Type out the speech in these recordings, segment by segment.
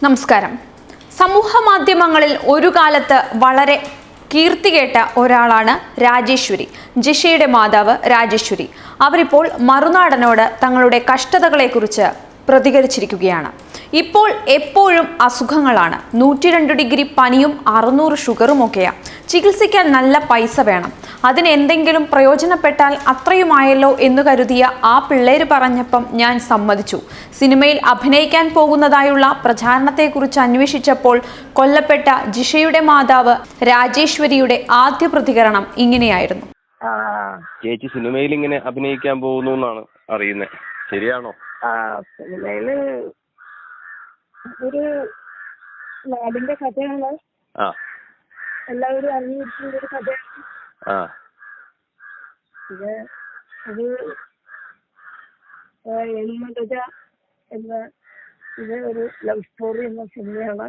നമസ്കാരം. സമൂഹ മാധ്യമങ്ങളിൽ ഒരു കാലത്ത് വളരെ കീർത്തികേട്ട ഒരാളാണ് രാജേശ്വരി. ജിഷയുടെ മാതാവ് രാജേശ്വരി. അവരിപ്പോൾ മറുനാടനോട് തങ്ങളുടെ കഷ്ടതകളെക്കുറിച്ച് പ്രതികരിച്ചിരിക്കുകയാണ്. ഇപ്പോൾ എപ്പോഴും അസുഖങ്ങളാണ്. 102 ഡിഗ്രി പനിയും 600 ഷുഗറുമൊക്കെയാണ്. ചികിത്സിക്കാൻ നല്ല പൈസ വേണം. അതിന് എന്തെങ്കിലും പ്രയോജനപ്പെട്ടാൽ അത്രയുമായല്ലോ എന്ന് കരുതിയ ആ പിള്ളേര് പറഞ്ഞപ്പം ഞാൻ സമ്മതിച്ചു. സിനിമയിൽ അഭിനയിക്കാൻ പോകുന്നതായുള്ള പ്രചാരണത്തെക്കുറിച്ച് അന്വേഷിച്ചപ്പോൾ കൊല്ലപ്പെട്ട ജിഷയുടെ മാതാവ് രാജേശ്വരിയുടെ ആദ്യ പ്രതികരണം ഇങ്ങനെയായിരുന്നു. ചേച്ചി സിനിമയിൽ ഇങ്ങനെ അഭിനയിക്കാൻ പോകുന്നു എന്നാണ് അറിയുന്നത്, ശരിയാണോ? സിനിമയില് ഒരു നാടിന്റെ കഥയാണ്. എല്ലാവരും അറിഞ്ഞിരിക്കുന്ന ഒരു കഥയാണ്. ഇത് ഒരു എൽമഗജ എന്ന ഒരു ലവ് സ്റ്റോറി എന്ന സിനിമയാണ്.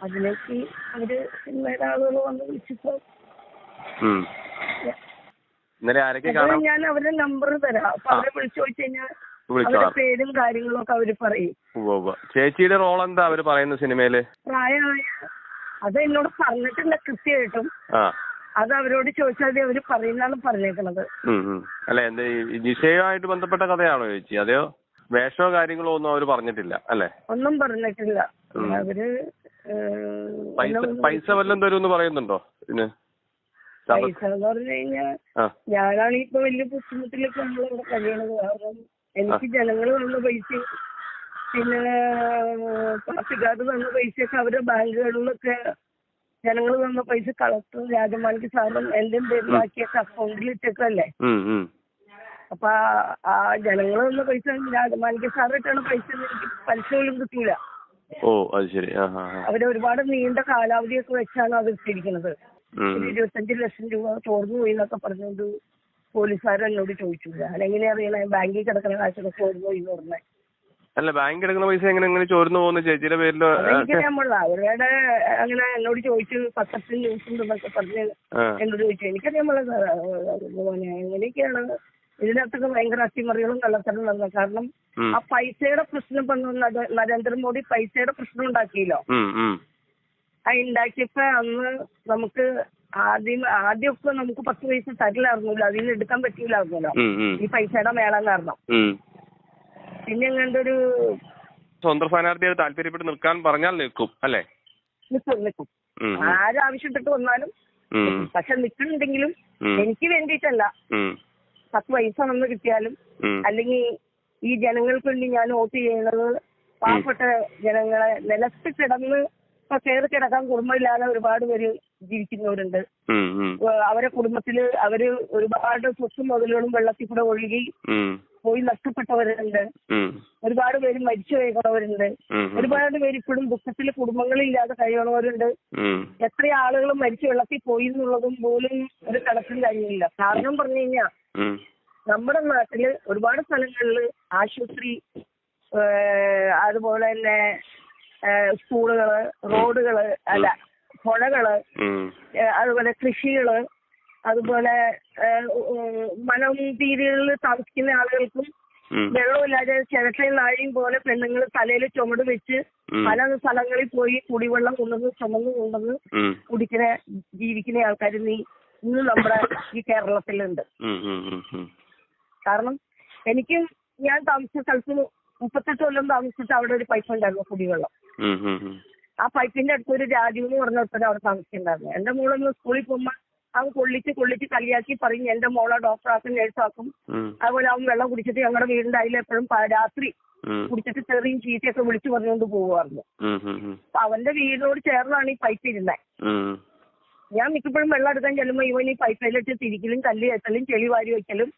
അതിലേക്ക് അവര് സിനിമയുടെ ആളുകൾ വന്ന് വിളിച്ചപ്പോ ഞാൻ അവരുടെ നമ്പർ തരാം. അപ്പൊ അവരെ വിളിച്ചു ചോദിച്ചു കഴിഞ്ഞാൽ അവരുടെ പേരും കാര്യങ്ങളും ഒക്കെ അവര് പറയും. ചേച്ചിയുടെ റോൾ എന്താ അവര് പറയുന്ന സിനിമയില്? പ്രായമായ അത് എന്നോട് പറഞ്ഞിട്ടില്ല കൃത്യമായിട്ടും. അത് അവരോട് ചോദിച്ചാൽ അവര് പറയുന്നതാണ് പറഞ്ഞേക്കണത്. അല്ല, എന്താ ജിഷയുമായിട്ട് ബന്ധപ്പെട്ട കഥയാണോ ചേച്ചി? അതെയോ വേഷമോ കാര്യങ്ങളോ ഒന്നും അവര് പറഞ്ഞിട്ടില്ല അല്ലെ? ഒന്നും പറഞ്ഞിട്ടില്ല. അവര് പൈസ വല്ലതും തരുമെന്ന് പറയുന്നുണ്ടോ? പിന്നെ പൈസ എന്ന് പറഞ്ഞു കഴിഞ്ഞാൽ ഞാനാണ് ഇപ്പൊ വലിയ ബുദ്ധിമുട്ടിലൊക്കെ നമ്മളിവിടെ കഴിയണത്. കാരണം എനിക്ക് ജനങ്ങൾ തന്ന പൈസയും പിന്നെ പാർട്ടിക്കാർ തന്ന പൈസയൊക്കെ അവരുടെ ബാങ്കുകളിലൊക്കെ ജനങ്ങൾ തന്ന പൈസ കളക്ടർ രാജമാണിക്ക് സാറും എന്റെ പേരിലാക്കിയൊക്കെ അക്കൗണ്ടിൽ ഇട്ടേക്കല്ലേ. അപ്പൊ ആ ജനങ്ങൾ തന്ന പൈസ രാജമാണിക്ക് സാർ ഇട്ടാണ് പൈസ എനിക്ക് പലിശ പോലും കിട്ടൂല. അവര് ഒരുപാട് നീണ്ട കാലാവധിയൊക്കെ വെച്ചാണ് അത് ഇട്ടിരിക്കുന്നത്. 25 ലക്ഷം രൂപ ചോർന്നു പോയി എന്നൊക്കെ പറഞ്ഞുകൊണ്ട് പോലീസുകാർ എന്നോട് ചോദിച്ചു. ഞാനെങ്ങനെ അറിയണേ ബാങ്കിൽ കിടക്കുന്ന കാശൊക്കെ ചോർന്നു പോയി എന്ന് പറഞ്ഞേ? അല്ല, ബാങ്കിൽ കിടക്കുന്ന പൈസ എങ്ങനെ ചോർന്നു പോകുന്ന ചേച്ചിയുടെ പേരിലോ? എനിക്കറിയാമുള്ള അവരുടെ അങ്ങനെ എന്നോട് ചോദിച്ചു. പത്രത്തിൽ ന്യൂസ് ഉണ്ടെന്നൊക്കെ പറഞ്ഞ് എന്നോട് ചോദിച്ചു. എനിക്കറിയാമുള്ള എങ്ങനെയൊക്കെയാണ് ഇതിനകത്തൊക്കെ ഭയങ്കര അട്ടിമറികളും കള്ളത്തരം നടന്നത്. കാരണം ആ പൈസയുടെ പ്രശ്നം പറഞ്ഞു നരേന്ദ്രമോദി പൈസയുടെ പ്രശ്നം ഉണ്ടാക്കിയല്ലോ. ആ ഉണ്ടാക്കിയപ്പോ അന്ന് നമുക്ക് ആദ്യമൊക്കെ നമുക്ക് 10 പൈസ തരില്ലായിരുന്നല്ലോ, അതിൽ നിന്ന് എടുക്കാൻ പറ്റൂലായിരുന്നല്ലോ ഈ പൈസയുടെ മേളം കാരണം. പിന്നെ എങ്ങാണ്ടൊരു സ്വന്തം സ്ഥാനാർത്ഥിയെ താല്പര്യപ്പെട്ട് നിൽക്കാൻ പറഞ്ഞാൽ നിൽക്കും അല്ലേ? നിൽക്കും ആരാവശ്യപ്പെട്ട് വന്നാലും. പക്ഷെ നിൽക്കുന്നുണ്ടെങ്കിലും എനിക്ക് വേണ്ടിയിട്ടല്ല. 10 പൈസ വന്ന് കിട്ടിയാലും അല്ലെങ്കിൽ ഈ ജനങ്ങൾക്ക് വേണ്ടി ഞാൻ വോട്ട് ചെയ്യുന്നത് പാവപ്പെട്ട ജനങ്ങളെ നിലത്ത് കിടന്ന് ഇപ്പൊ കയറി കിടക്കാൻ കുടുംബമില്ലാതെ ഒരുപാട് പേര് ജീവിക്കുന്നവരുണ്ട്. അവരെ കുടുംബത്തില് അവര് ഒരുപാട് സ്വത്തും മുതലുകളും വെള്ളത്തിൽ കൂടെ ഒഴുകി പോയി നഷ്ടപ്പെട്ടവരുണ്ട്. ഒരുപാട് പേര് മരിച്ചു കഴിയണവരുണ്ട്. ഒരുപാട് പേര് ഇപ്പോഴും ദുഃഖത്തിൽ കുടുംബങ്ങളില്ലാതെ കഴിയണവരുണ്ട്. എത്ര ആളുകൾ മരിച്ചു വെള്ളത്തിൽ പോയി എന്നുള്ളതും പോലും ഒരു കണക്കിൽ കാര്യമില്ല. കാരണം പറഞ്ഞു കഴിഞ്ഞാൽ നമ്മുടെ നാട്ടില് ഒരുപാട് സ്ഥലങ്ങളില് ആശുപത്രി, അതുപോലെ തന്നെ സ്കൂളുകള്, റോഡുകള്, അല്ല പുഴകള്, അതുപോലെ കൃഷികള്, അതുപോലെ മലംതീരുകളിൽ താമസിക്കുന്ന ആളുകൾക്കും വെള്ളമില്ലാതെ ചിരട്ടയും നാഴിയും പോലെ പെണ്ണുങ്ങൾ തലയിൽ ചുമട് വെച്ച് പല സ്ഥലങ്ങളിൽ പോയി കുടിവെള്ളം ചുമന്ന് കുടിക്കുന്ന ജീവിക്കുന്ന ആൾക്കാർ ഇന്ന് നമ്മുടെ ഈ കേരളത്തിലുണ്ട്. കാരണം എനിക്കും ഞാൻ താമസിച്ച സ്ഥലത്ത് 38 കൊല്ലം താമസിച്ചിട്ട് അവിടെ ഒരു പൈപ്പ് ഉണ്ടായിരുന്നു കുടിവെള്ളം. ആ പൈപ്പിന്റെ അടുത്ത് ഒരു രാജീവ് എന്ന് പറഞ്ഞ ഒരുത്തരം അവിടെ താമസിച്ചിട്ടുണ്ടായിരുന്നു. എന്റെ മോളൊന്ന് സ്കൂളിൽ പോകുമ്പോൾ അവൻ കൊള്ളിച്ച് കളിയാക്കി പറയും എന്റെ മോളെ ഡോക്ടറാക്കും നേഴ്സാക്കും. അതുപോലെ അവൻ വെള്ളം കുടിച്ചിട്ട് ഞങ്ങളുടെ വീടിന്റെ അതിൽ എപ്പോഴും രാത്രി കുടിച്ചിട്ട് ചെറിയും ചീത്തയൊക്കെ വിളിച്ചു പറഞ്ഞുകൊണ്ട് പോകുമായിരുന്നു. അപ്പൊ അവന്റെ വീടിനോട് ചേർന്നാണ് ഈ പൈപ്പ് ഇരുന്നത്. ഞാൻ മിക്കപ്പോഴും വെള്ളം എടുക്കാൻ ചെല്ലുമ്പോൾ ഇവൻ ഈ പൈപ്പിലിട്ട് തിരിക്കലും കല്ല് കെട്ടലും ചെളി വാരി വെക്കലും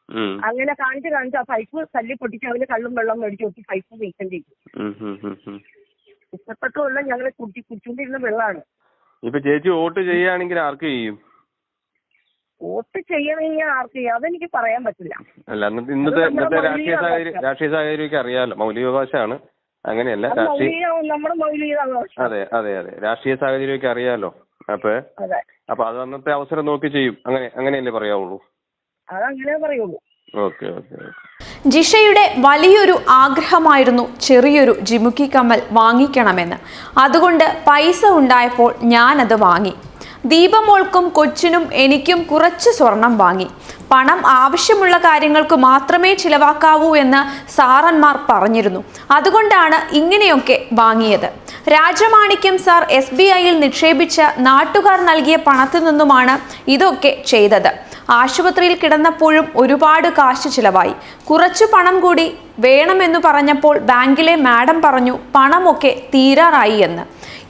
അങ്ങനെ കാണിച്ച് ആ പൈപ്പ് തല്ലി പൊട്ടിച്ച് അവന് കള്ളും വെള്ളം മേടിച്ച് നോക്കി പൈപ്പ് നീക്കം ചെയ്യും. ഇഷ്ടപ്പെട്ട വെള്ളം ഞങ്ങളെ കുടിച്ചുകൊണ്ടിരുന്ന വെള്ളമാണ്. ഇപ്പൊ ചേച്ചി വോട്ട് ചെയ്യുകയാണെങ്കിൽ ആർക്ക് ചെയ്യും? വോട്ട് ചെയ്യണമെങ്കിൽ ആർക്ക് ചെയ്യും അതെനിക്ക് പറയാൻ പറ്റില്ല. അല്ല, ഇന്നത്തെ രാഷ്ട്രീയ സാഹചര്യമൊക്കെ അറിയാലോ, മൗലികാവകാശമാണ്. അങ്ങനെയല്ല, നമ്മുടെ മൗലികാവകാശം. അതെ അതെ അതെ, രാഷ്ട്രീയ സാഹചര്യമൊക്കെ അറിയാലോ. അപ്പൊ അത് അന്നത്തെ അവസരം നോക്കി ചെയ്യും. അങ്ങനെയല്ലേ പറയാവുള്ളൂ? അതങ്ങനെ പറയുള്ളൂ. Okay okay. ജിഷയുടെ വലിയൊരു ആഗ്രഹമായിരുന്നു ചെറിയൊരു ജിമുക്കി കമ്മൽ വാങ്ങിക്കണമെന്ന്. അതുകൊണ്ട് പൈസ ഉണ്ടായപ്പോൾ ഞാനത് വാങ്ങി. ദീപമോൾക്കും കൊച്ചിനും എനിക്കും കുറച്ച് സ്വർണം വാങ്ങി. പണം ആവശ്യമുള്ള കാര്യങ്ങൾക്ക് മാത്രമേ ചിലവാക്കാവൂ എന്ന് സാറന്മാർ പറഞ്ഞിരുന്നു. അതുകൊണ്ടാണ് ഇങ്ങനെയൊക്കെ വാങ്ങിയത്. രാജമാണിക്യം സാർ SBIയിൽ നിക്ഷേപിച്ച നാട്ടുകാർ നൽകിയ പണത്തിൽ നിന്നുമാണ് ഇതൊക്കെ ചെയ്തത്. ആശുപത്രിയിൽ കിടന്നപ്പോഴും ഒരുപാട് കാശ് ചിലവായി. കുറച്ചു പണം കൂടി വേണമെന്നു പറഞ്ഞപ്പോൾ ബാങ്കിലെ മാഡം പറഞ്ഞു പണമൊക്കെ തീരാറായി എന്ന്.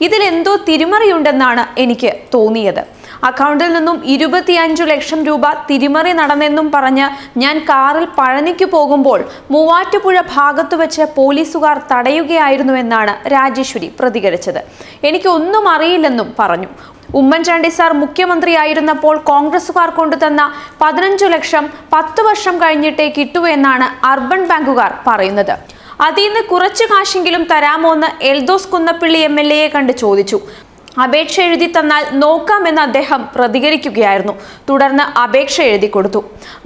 ഇതിലെന്തോ തിരിമറിയുണ്ടെന്നാണ് എനിക്ക് തോന്നിയത്. അക്കൗണ്ടിൽ നിന്നും 25 ലക്ഷം രൂപ തിരിമറി നടന്നെന്നും പറഞ്ഞ് ഞാൻ കാറിൽ പഴനിക്ക് പോകുമ്പോൾ മൂവാറ്റുപുഴ ഭാഗത്തു വെച്ച് പോലീസുകാർ തടയുകയായിരുന്നുവെന്നാണ് രാജേശ്വരി പ്രതികരിച്ചത്. എനിക്കൊന്നും അറിയില്ലെന്നും പറഞ്ഞു. ഉമ്മൻചാണ്ടി സാർ മുഖ്യമന്ത്രിയായിരുന്നപ്പോൾ കോൺഗ്രസുകാർ കൊണ്ടുതന്ന 15 ലക്ഷം 10 വർഷം കഴിഞ്ഞിട്ടേ കിട്ടൂ എന്നാണ് അർബൻ ബാങ്കുകാർ പറയുന്നത്. അതിൽ നിന്ന് കുറച്ച് കാശെങ്കിലും തരാമോ എന്ന് എൽദോസ് കുന്നപ്പിള്ളി MLA കണ്ട് ചോദിച്ചു. അപേക്ഷ എഴുതി തന്നാൽ നോക്കാമെന്ന് അദ്ദേഹം പ്രതികരിക്കുകയായിരുന്നു. തുടർന്ന് അപേക്ഷ എഴുതി കൊടുത്തു.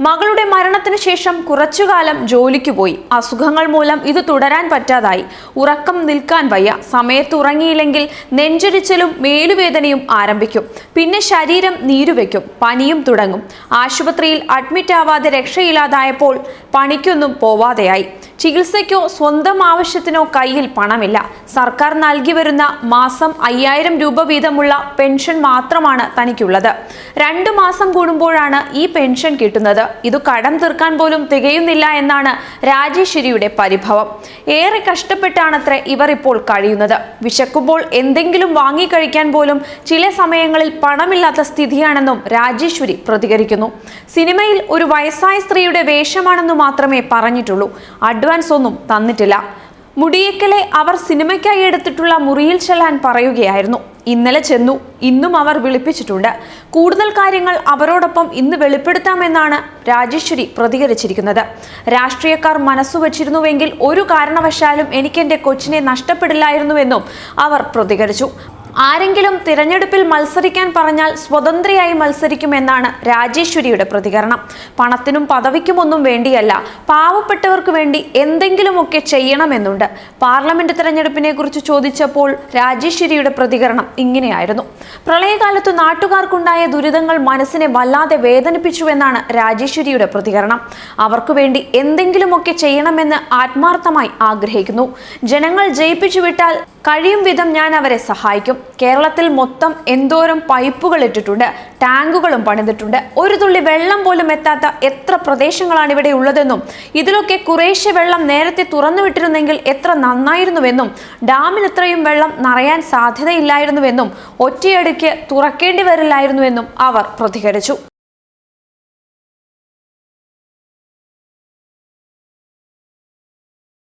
മകളുടെ മരണത്തിന് ശേഷം കുറച്ചുകാലം ജോലിക്ക് പോയി. അസുഖങ്ങൾ മൂലം ഇത് തുടരാൻ പറ്റാതായി. ഉറക്കം നിൽക്കാൻ വയ്യ. സമയത്ത് ഉറങ്ങിയില്ലെങ്കിൽ നെഞ്ചരിച്ചലും മേലുവേദനയും ആരംഭിക്കും. പിന്നെ ശരീരം നീരുവെക്കും. പനിയും തുടങ്ങും. ആശുപത്രിയിൽ അഡ്മിറ്റ് ആവാതെ രക്ഷയില്ലാതായപ്പോൾ പണിക്കൊന്നും പോവാതെയായി. ചികിത്സയ്ക്കോ സ്വന്തം ആവശ്യത്തിനോ കയ്യിൽ പണമില്ല. സർക്കാർ നൽകി വരുന്ന മാസം 5000 രൂപ വീതമുള്ള പെൻഷൻ മാത്രമാണ് തനിക്കുള്ളത്. 2 മാസം കൂടുമ്പോഴാണ് ഈ പെൻഷൻ കിട്ടുന്നത്. ഇത് കടം തീർക്കാൻ പോലും തികയുന്നില്ല എന്നാണ് രാജേശ്വരിയുടെ പരിഭവം. ഏറെ കഷ്ടപ്പെട്ടാണത്രേ ഇവർ ഇപ്പോൾ കഴിയുന്നത്. വിശക്കുമ്പോൾ എന്തെങ്കിലും വാങ്ങിക്കഴിക്കാൻ പോലും ചില സമയങ്ങളിൽ പണമില്ലാത്ത സ്ഥിതിയാണെന്നും രാജേശ്വരി പ്രതികരിക്കുന്നു. സിനിമയിൽ ഒരു വയസ്സായ സ്ത്രീയുടെ വേഷമാണെന്ന് മാത്രമേ പറഞ്ഞിട്ടുള്ളൂ. അഡ്വാൻസ് ഒന്നും തന്നിട്ടില്ല. മുടിയേക്കലെ അവർ സിനിമയ്ക്കായി എടുത്തിട്ടുള്ള മുറിയിൽ ചെല്ലാൻ പറയുകയായിരുന്നു. ഇന്നലെ ചെന്നു. ഇന്നും അവർ വിളിപ്പിച്ചിട്ടുണ്ട്. കൂടുതൽ കാര്യങ്ങൾ അവരോടൊപ്പം ഇന്ന് വെളിപ്പെടുത്താമെന്നാണ് രാജേശ്വരി പ്രതികരിച്ചിരിക്കുന്നത്. രാഷ്ട്രീയക്കാർ മനസ്സുവച്ചിരുന്നുവെങ്കിൽ ഒരു കാരണവശാലും എനിക്കെന്റെ കൊച്ചിനെ നഷ്ടപ്പെടില്ലായിരുന്നുവെന്നും അവർ പ്രതികരിച്ചു. ആരെങ്കിലും തിരഞ്ഞെടുപ്പിൽ മത്സരിക്കാൻ പറഞ്ഞാൽ സ്വതന്ത്രയായി മത്സരിക്കുമെന്നാണ് രാജേശ്വരിയുടെ പ്രതികരണം. പണത്തിനും പദവിക്കുമൊന്നും വേണ്ടിയല്ല, പാവപ്പെട്ടവർക്ക് വേണ്ടി എന്തെങ്കിലുമൊക്കെ ചെയ്യണമെന്നുണ്ട്. പാർലമെന്റ് തിരഞ്ഞെടുപ്പിനെ കുറിച്ച് ചോദിച്ചപ്പോൾ രാജേശ്വരിയുടെ പ്രതികരണം ഇങ്ങനെയായിരുന്നു. പ്രളയകാലത്ത് നാട്ടുകാർക്കുണ്ടായ ദുരിതങ്ങൾ മനസ്സിനെ വല്ലാതെ വേദനിപ്പിച്ചുവെന്നാണ് രാജേശ്വരിയുടെ പ്രതികരണം. അവർക്ക് വേണ്ടി എന്തെങ്കിലുമൊക്കെ ചെയ്യണമെന്ന് ആത്മാർത്ഥമായി ആഗ്രഹിക്കുന്നു. ജനങ്ങൾ ജയിപ്പിച്ചു വിട്ടാൽ കഴിയും വിധം ഞാൻ അവരെ സഹായിക്കും. കേരളത്തിൽ മൊത്തം എന്തോരം പൈപ്പുകൾ ഇട്ടിട്ടുണ്ട്, ടാങ്കുകളും പണിതിട്ടുണ്ട്. ഒരു തുള്ളി വെള്ളം പോലും എത്താത്ത എത്ര പ്രദേശങ്ങളാണ് ഇവിടെ ഉള്ളതെന്നും ഇതിലൊക്കെ കുറേശ്ശെ വെള്ളം നേരത്തെ തുറന്നു വിട്ടിരുന്നെങ്കിൽ എത്ര നന്നായിരുന്നുവെന്നും ഡാമിൽ ഇത്രയും വെള്ളം നിറയാൻ സാധ്യതയില്ലായിരുന്നുവെന്നും ഒറ്റയടിക്ക് തുറക്കേണ്ടി വരില്ലായിരുന്നുവെന്നും അവർ പ്രതികരിച്ചു.